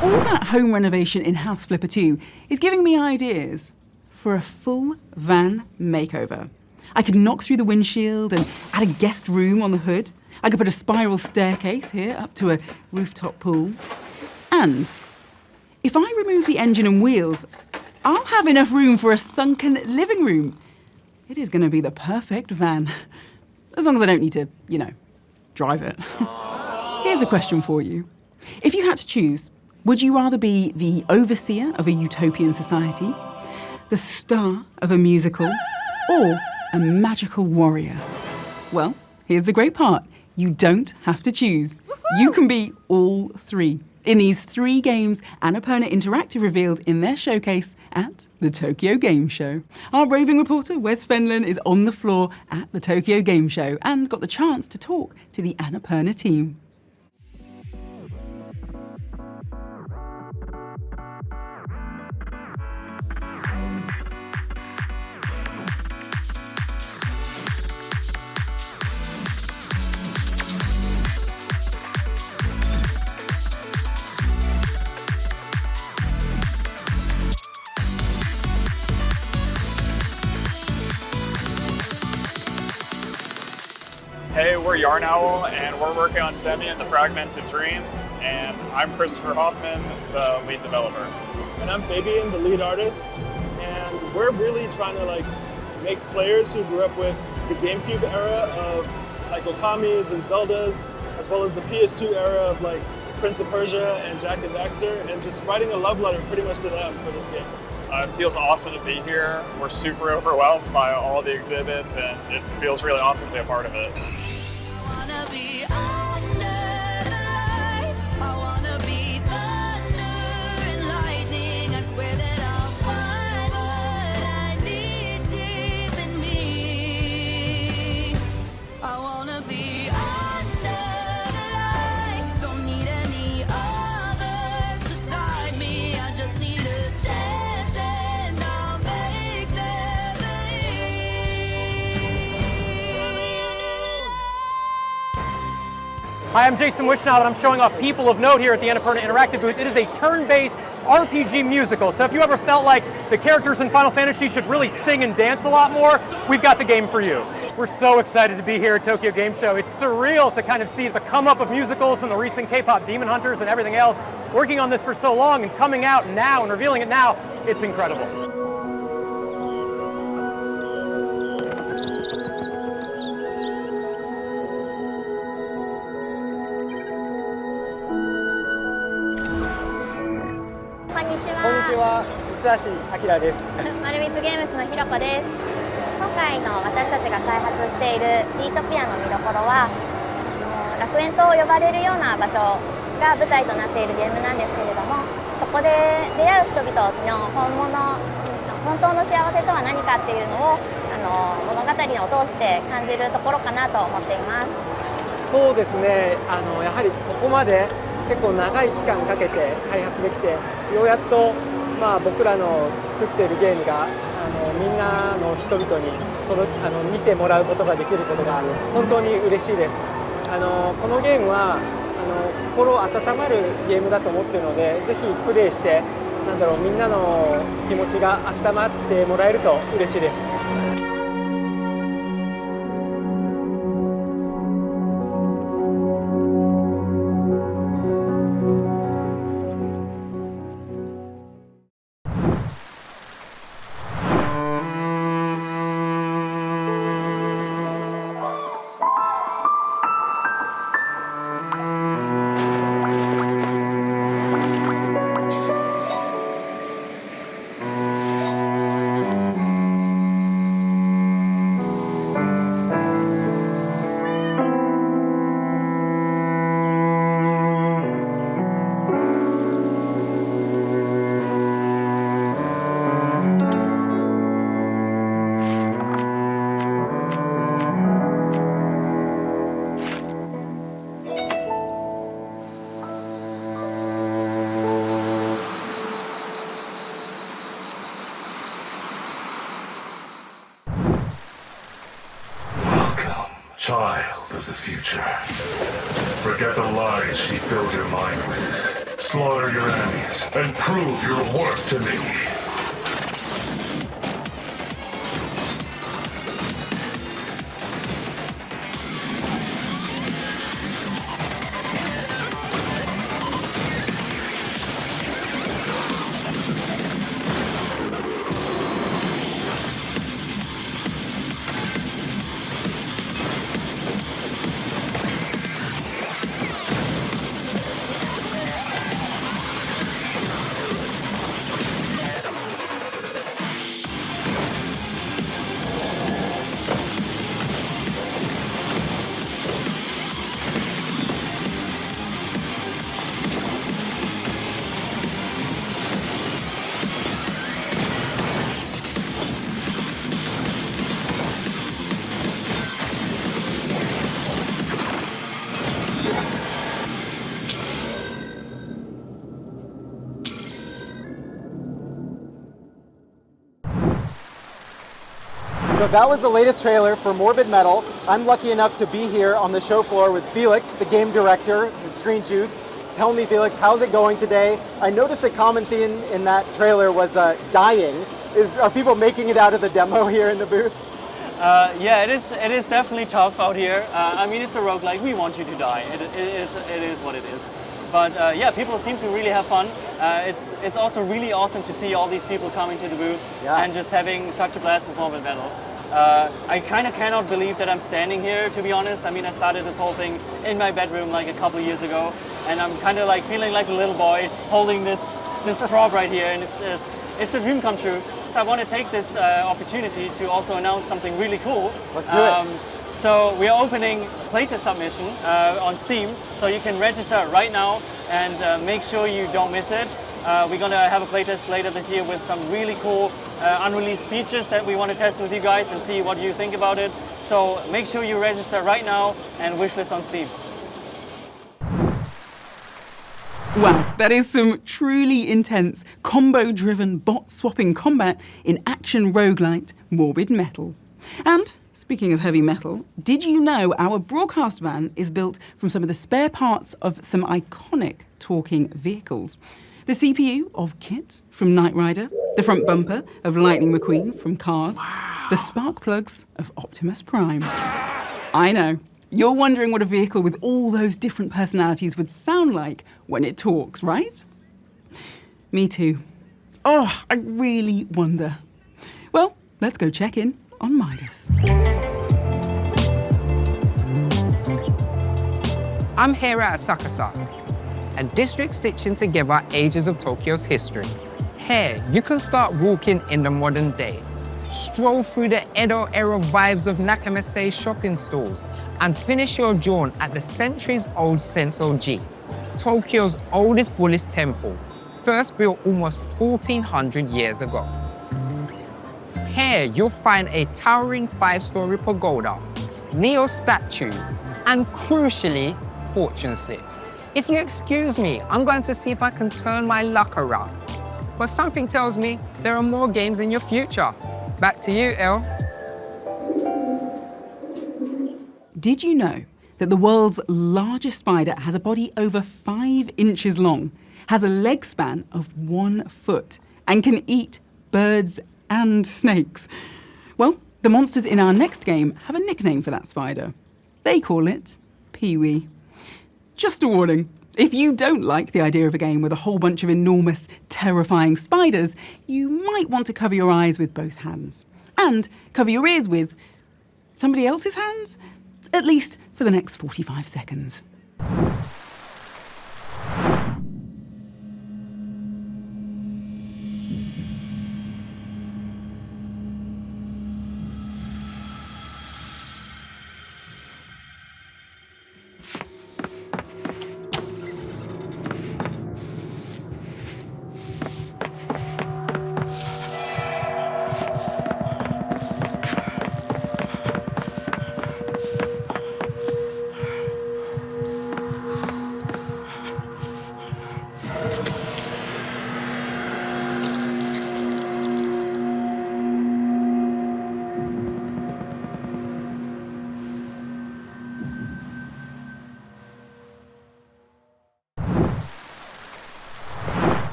All that home renovation in House Flipper 2 is giving me ideas for a full van makeover. I could knock through the windshield and add a guest room on the hood. I could put a spiral staircase here up to a rooftop pool. And if I remove the engine and wheels, I'll have enough room for a sunken living room. It is going to be the perfect van. As long as I don't need to, drive it. Here's a question for you. If you had to choose, would you rather be the overseer of a utopian society, the star of a musical, or a magical warrior? Well, here's the great part. You don't have to choose. You can be all three in these 3 games Annapurna Interactive revealed in their showcase at the Tokyo Game Show. Our roving reporter, Wes Fenlon, is on the floor at the Tokyo Game Show and got the chance to talk to the Annapurna team. Hey, we're Yarn Owl, and we're working on Zemi and the Fragmented Dream, and I'm Christopher Hoffman, the lead developer. And I'm Fabian, the lead artist, and we're really trying to like make players who grew up with the GameCube era of like Okamis and Zeldas, as well as the PS2 era of like Prince of Persia and Jak and Daxter, and just writing a love letter pretty much to them for this game. It feels awesome to be here. We're super overwhelmed by all the exhibits, and it feels really awesome to be a part of it. Hi, I'm Jason Wishnow, and I'm showing off People of Note here at the Annapurna Interactive booth. It is a turn-based RPG musical, so if you ever felt like the characters in Final Fantasy should really sing and dance a lot more, we've got the game for you. We're so excited to be here at Tokyo Game Show. It's surreal to kind of see the come-up of musicals from the recent K-pop Demon Hunters and everything else. Working on this for so long and coming out now and revealing it now, it's incredible.丸光ゲームズのひろこです。今回の私たちが開発しているリートピアの見どころは、楽園と呼ばれるような場所が舞台となっているゲームなんですけれども、そこで出会う人々の本当の幸せとは何かっていうのを物語を通して感じるところかなと思っています。そうですね、やはりここまで結構長い期間かけて開発できて、ようやっと僕らの作っているゲームがみんなの人々に見てもらうことができることが本当に嬉しいです。このゲームは心温まるゲームだと思っているので、ぜひプレイしてみんなの気持ちが温まってもらえると嬉しいです。Child of the future. Forget the lies she filled your mind with. Slaughter your enemies and prove your worth to me. So that was the latest trailer for Morbid Metal. I'm lucky enough to be here on the show floor with Felix, the game director at Screen Juice. Tell me, Felix, how's it going today? I noticed a common theme in that trailer was dying. Are people making it out of the demo here in the booth? Yeah, it is definitely tough out here. I mean, it's a roguelike. We want you to die. It is what it is. But yeah, people seem to really have fun. It's also really awesome to see all these people coming to the booth and just having such a blast with Morbid Metal. I kind of cannot believe that I'm standing here, to be honest. I mean, I started this whole thing in my bedroom like a couple of years ago, and I'm kind of like feeling like a little boy holding this prop right here, and it's a dream come true. So I want to take this opportunity to also announce something really cool. Let's do it. So we are opening playtest submission on Steam, so you can register right now and make sure you don't miss it. We're going to have a playtest later this year with some really cool unreleased features that we want to test with you guys and see what you think about it. So make sure you register right now and wishlist on Steam. Wow, that is some truly intense, combo-driven, bot-swapping combat in action roguelite Morbid Metal. And speaking of heavy metal, did you know our broadcast van is built from some of the spare parts of some iconic talking vehicles? The CPU of Kit from Knight Rider, the front bumper of Lightning McQueen from Cars, the spark plugs of Optimus Prime. I know. You're wondering what a vehicle with all those different personalities would sound like when it talks, right? Me too. Oh, I really wonder. Well, let's go check in on Midas. I'm here at Asakusa, a district stitching together ages of Tokyo's history. Here, you can start walking in the modern day, stroll through the Edo-era vibes of Nakamase shopping stalls, and finish your jaunt at the centuries-old Sensoji, Tokyo's oldest Buddhist temple, first built almost 1,400 years ago. Here, you'll find a towering 5-story pagoda, Neo statues, and crucially, fortune slips. If you excuse me, I'm going to see if I can turn my luck around. But something tells me there are more games in your future. Back to you, El. Did you know that the world's largest spider has a body over 5 inches long, has a leg span of 1 foot, and can eat birds and snakes? Well, the monsters in our next game have a nickname for that spider. They call it Pee-wee. Just a warning. If you don't like the idea of a game with a whole bunch of enormous, terrifying spiders, you might want to cover your eyes with both hands. And cover your ears with somebody else's hands, at least for the next 45 seconds.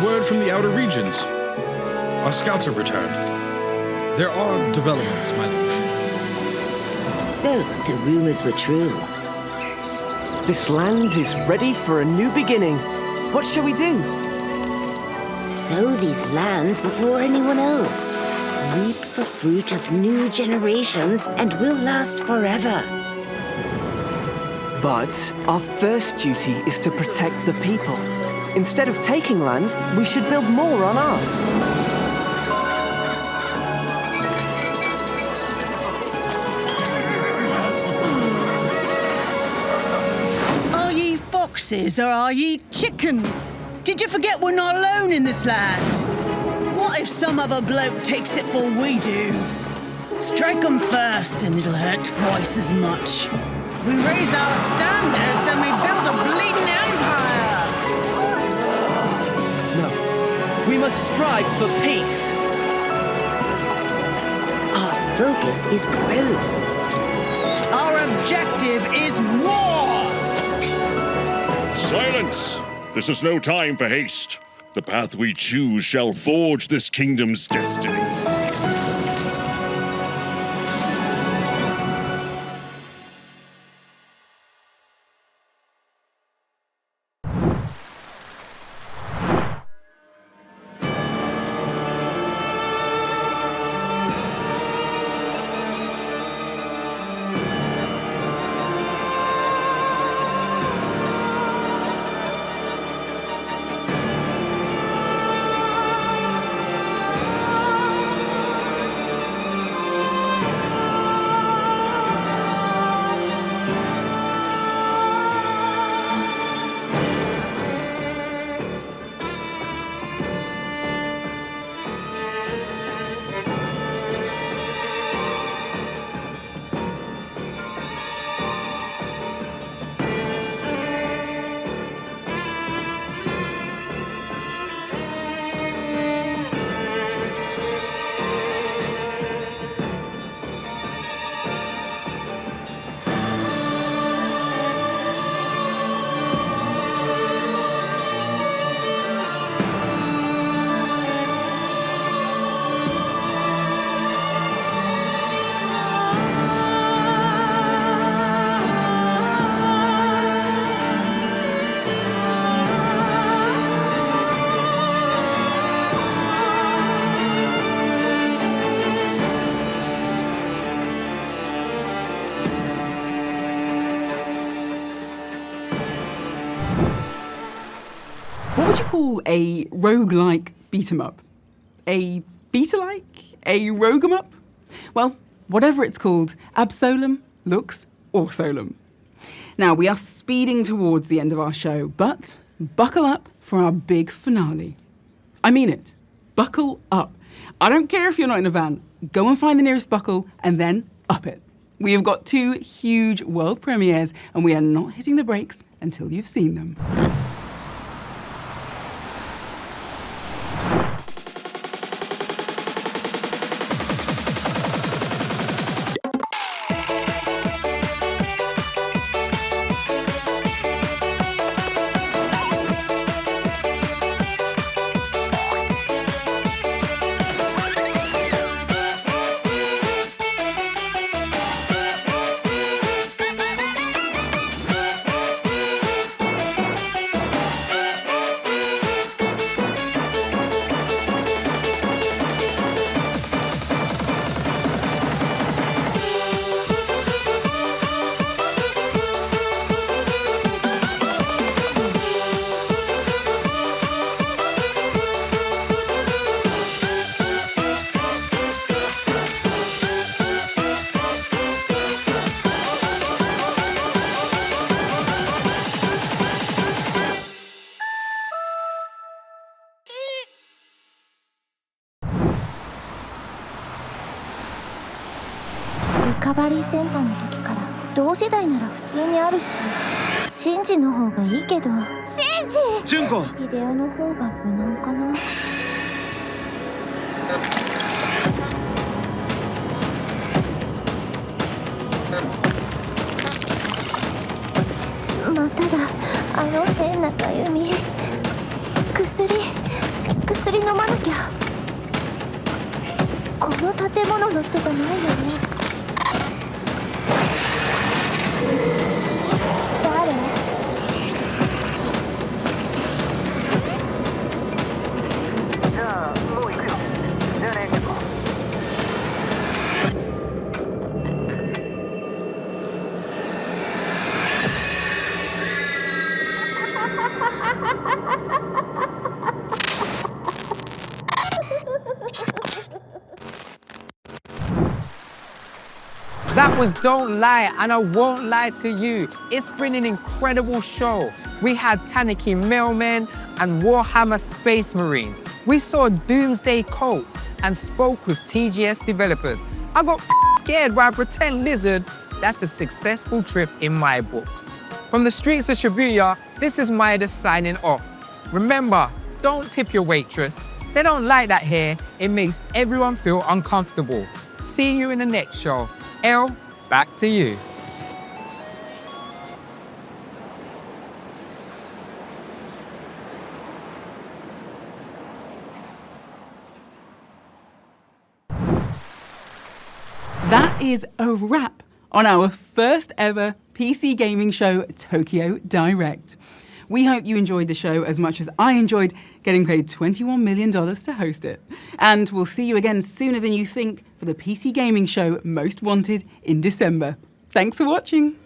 Word from the outer regions. Our scouts have returned. There are developments, my liege. So, the rumors were true. This land is ready for a new beginning. What shall we do? Sow these lands before anyone else. Reap the fruit of new generations and will last forever. But our first duty is to protect the people. Instead of taking lands, we should build more on ours. Are ye foxes or are ye chickens? Did you forget we're not alone in this land? What if some other bloke takes it before we do? Strike 'em first and it'll hurt twice as much. We raise our standards and we build a bleeding empire. We must strive for peace. Our focus is growth. Our objective is war! Silence! This is no time for haste. The path we choose shall forge this kingdom's destiny. you call a roguelike beat-em-up? A beat-alike? A rogue-em-up? Well, whatever it's called, Absolem looks awesome. Now, we are speeding towards the end of our show, but buckle up for our big finale. I mean it. Buckle up. I don't care if you're not in a van. Go and find the nearest buckle and then up it. We have got 2 huge world premieres and we are not hitting the brakes until you've seen them.リカバリーセンターの時から同世代なら普通にあるし、シンジの方がいいけど。シンジ！純子！ビデオの方が無難かな。まただ、あの変なかゆみ。薬飲まなきゃ。この建物の人じゃないよね。誰？じゃあもう行くよ。じゃあね、結構。That was Don't Lie, and I won't lie to you. It's been an incredible show. We had Tanuki Mailmen and Warhammer Space Marines. We saw Doomsday Cults and spoke with TGS developers. I got scared by a pretend lizard. That's a successful trip in my books. From the streets of Shibuya, this is Maeda signing off. Remember, don't tip your waitress. They don't like that hair. It makes everyone feel uncomfortable. See you in the next show. Elle, back to you. That is a wrap on our first ever PC gaming show, Tokyo Direct. We hope you enjoyed the show as much as I enjoyed getting paid $21 million to host it. And we'll see you again sooner than you think for the PC gaming show Most Wanted in December. Thanks for watching.